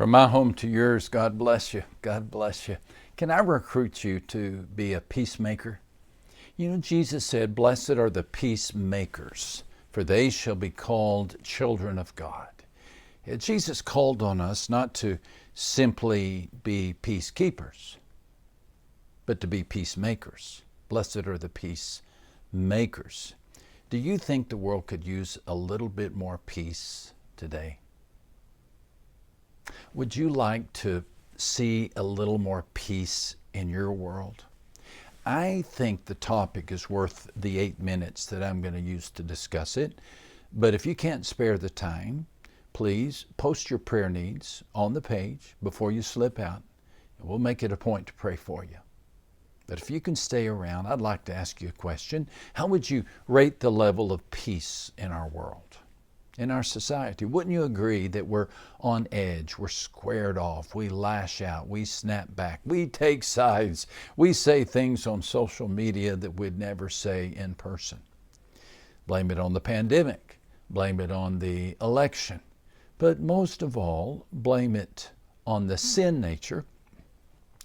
From my home to yours, God bless you. God bless you. Can I recruit you to be a peacemaker? You know, Jesus said, "Blessed are the peacemakers, for they shall be called children of God." Jesus called on us not to simply be peacekeepers, but to be peacemakers. Blessed are the peacemakers. Do you think the world could use a little bit more peace today? Would you like to see a little more peace in your world? I think the topic is worth the 8 minutes that I'm going to use to discuss it. But if you can't spare the time, please post your prayer needs on the page before you slip out, and we'll make it a point to pray for you. But if you can stay around, I'd like to ask you a question. How would you rate the level of peace in our world, in our society? Wouldn't you agree that we're on edge, we're squared off, we lash out, we snap back, we take sides, we say things on social media that we'd never say in person? Blame it on the pandemic, blame it on the election, but most of all, blame it on the sin nature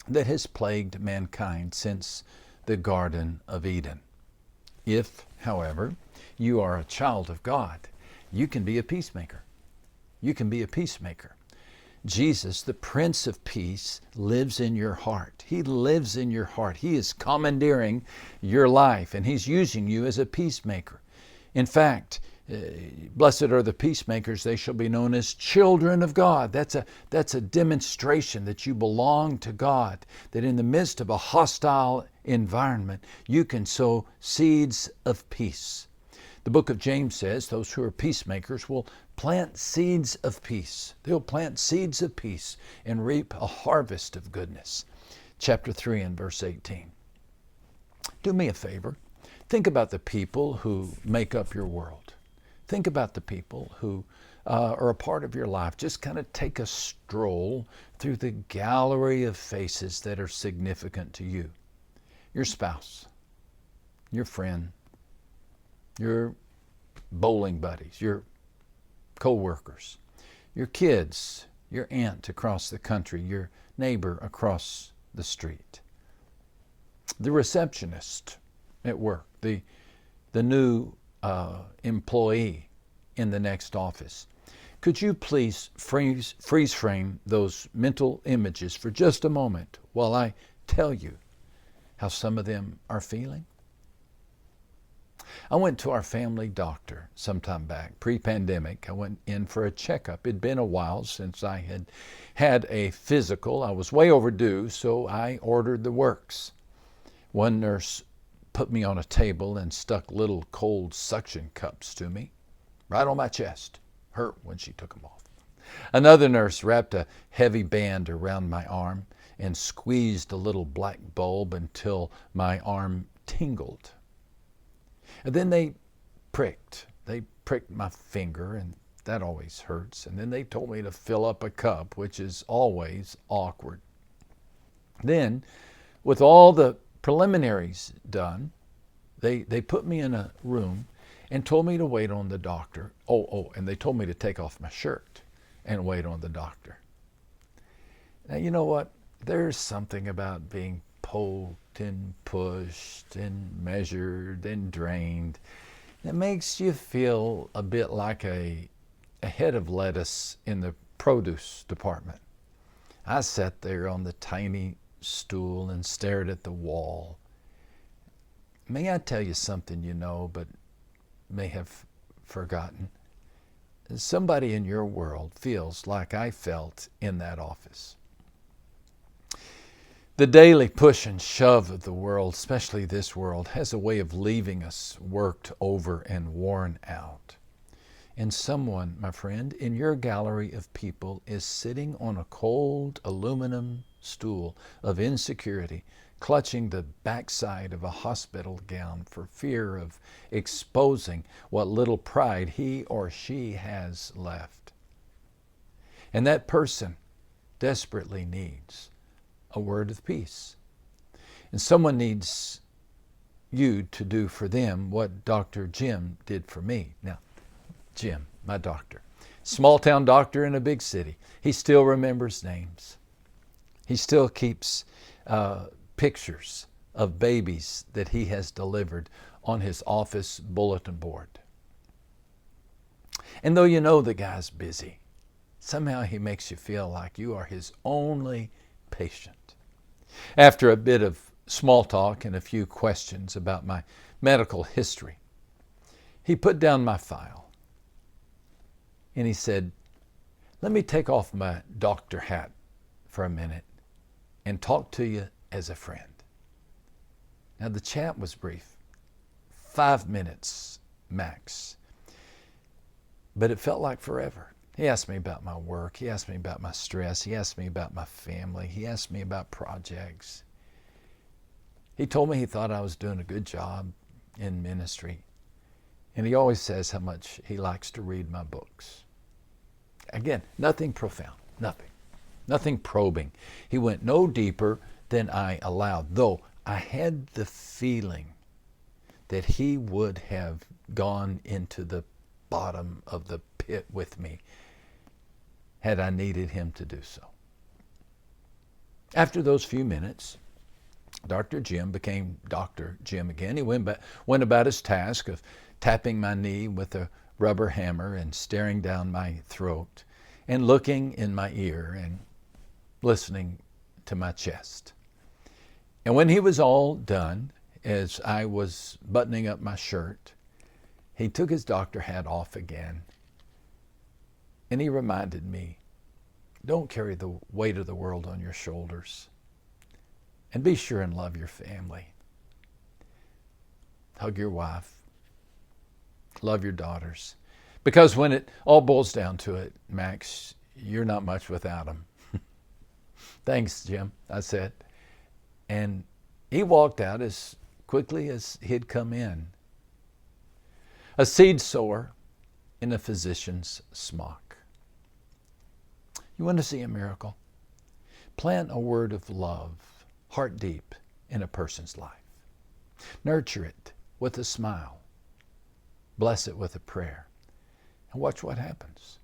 that has plagued mankind since the Garden of Eden. If, however, you are a child of God, you can be a peacemaker. You can be a peacemaker. Jesus, the Prince of Peace, lives in your heart. He lives in your heart. He is commandeering your life, and He's using you as a peacemaker. In fact, blessed are the peacemakers, they shall be known as children of God. That's a demonstration that you belong to God, that in the midst of a hostile environment, you can sow seeds of peace. The book of James says those who are peacemakers will plant seeds of peace. They'll plant seeds of peace and reap a harvest of goodness. Chapter 3 and verse 18. Do me a favor. Think about the people who make up your world. Think about the people who are a part of your life. Just kind of take a stroll through the gallery of faces that are significant to you. Your spouse, your friend, your bowling buddies, your co-workers, your kids, your aunt across the country, your neighbor across the street, the receptionist at work, the new employee in the next office. Could you please freeze frame those mental images for just a moment while I tell you how some of them are feeling? I went to our family doctor some time back, pre-pandemic. I went in for a checkup. It'd been a while since I had had a physical. I was way overdue, so I ordered the works. One nurse put me on a table and stuck little cold suction cups to me, right on my chest. Hurt when she took them off. Another nurse wrapped a heavy band around my arm and squeezed a little black bulb until my arm tingled. And then they pricked my finger, and that always hurts. And then they told me to fill up a cup, which is always awkward. Then, with all the preliminaries done, they put me in a room and told me to wait on the doctor. And they told me to take off my shirt and wait on the doctor. Now, you know what? There's something about being poked and pushed and measured and drained that makes you feel a bit like a head of lettuce in the produce department. I sat there on the tiny stool and stared at the wall. May I tell you something you know but may have forgotten? Somebody in your world feels like I felt in that office. The daily push and shove of the world, especially this world, has a way of leaving us worked over and worn out. And someone, my friend, in your gallery of people is sitting on a cold aluminum stool of insecurity, clutching the backside of a hospital gown for fear of exposing what little pride he or she has left. And that person desperately needs a word of peace. And someone needs you to do for them what Dr. Jim did for me. Now, Jim, my doctor, Small town doctor in a big city. He still remembers names. He still keeps pictures of babies that he has delivered on his office bulletin board. And though you know the guy's busy, somehow he makes you feel like you are his only patient. After a bit of small talk and a few questions about my medical history, he put down my file and he said, "Let me take off my doctor hat for a minute and talk to you as a friend." Now the chat was brief, 5 minutes max, but it felt like forever. He asked me about my work. He asked me about my stress. He asked me about my family. He asked me about projects. He told me he thought I was doing a good job in ministry. And he always says how much he likes to read my books. Again, nothing profound, nothing probing. He went no deeper than I allowed, though I had the feeling that he would have gone into the bottom of the pit with me had I needed him to do so. After those few minutes, Dr. Jim became Dr. Jim again. He went about his task of tapping my knee with a rubber hammer and staring down my throat and looking in my ear and listening to my chest. And when he was all done, as I was buttoning up my shirt, he took his doctor hat off again and he reminded me, don't carry the weight of the world on your shoulders, and be sure and love your family. Hug your wife. Love your daughters. Because when it all boils down to it, Max, you're not much without them. Thanks, Jim, I said. And he walked out as quickly as he'd come in. A seed sower in a physician's smock. You want to see a miracle? Plant a word of love, heart deep, in a person's life. Nurture it with a smile. Bless it with a prayer. And watch what happens.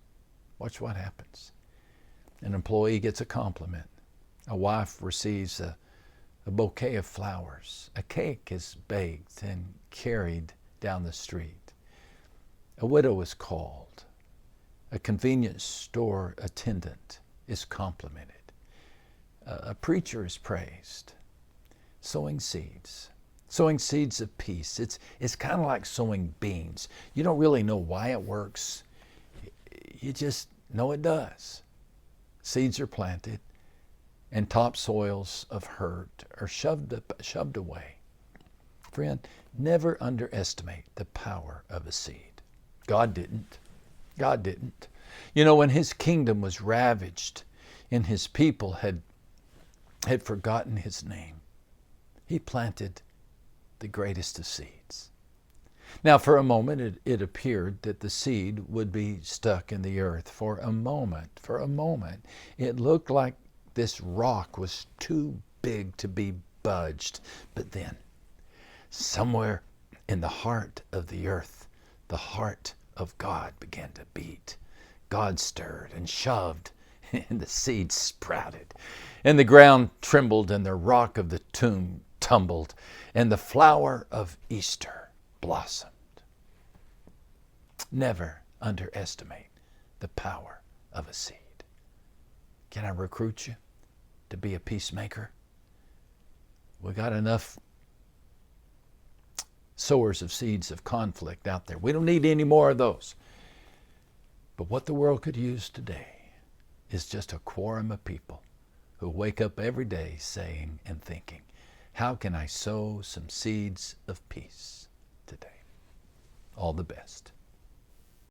Watch what happens. An employee gets a compliment. A wife receives a bouquet of flowers. A cake is baked and carried down the street. A widow is called. A convenience store attendant is complimented. A preacher is praised. Sowing seeds of peace. It's kind of like sowing beans. You don't really know why it works. You just know it does. Seeds are planted, and topsoils of hurt are shoved away. Friend, never underestimate the power of a seed. God didn't. You know, when his kingdom was ravaged and his people had forgotten his name, he planted the greatest of seeds. Now, for a moment, it appeared that the seed would be stuck in the earth. For a moment, it looked like this rock was too big to be budged. But then, somewhere in the heart of the earth, the heart of God began to beat. God stirred and shoved, and the seed sprouted, and the ground trembled, and the rock of the tomb tumbled, and the flower of Easter blossomed. Never underestimate the power of a seed. Can I recruit you to be a peacemaker? We got enough sowers of seeds of conflict out there. We don't need any more of those. But what the world could use today is just a quorum of people who wake up every day saying and thinking, how can I sow some seeds of peace today? All the best.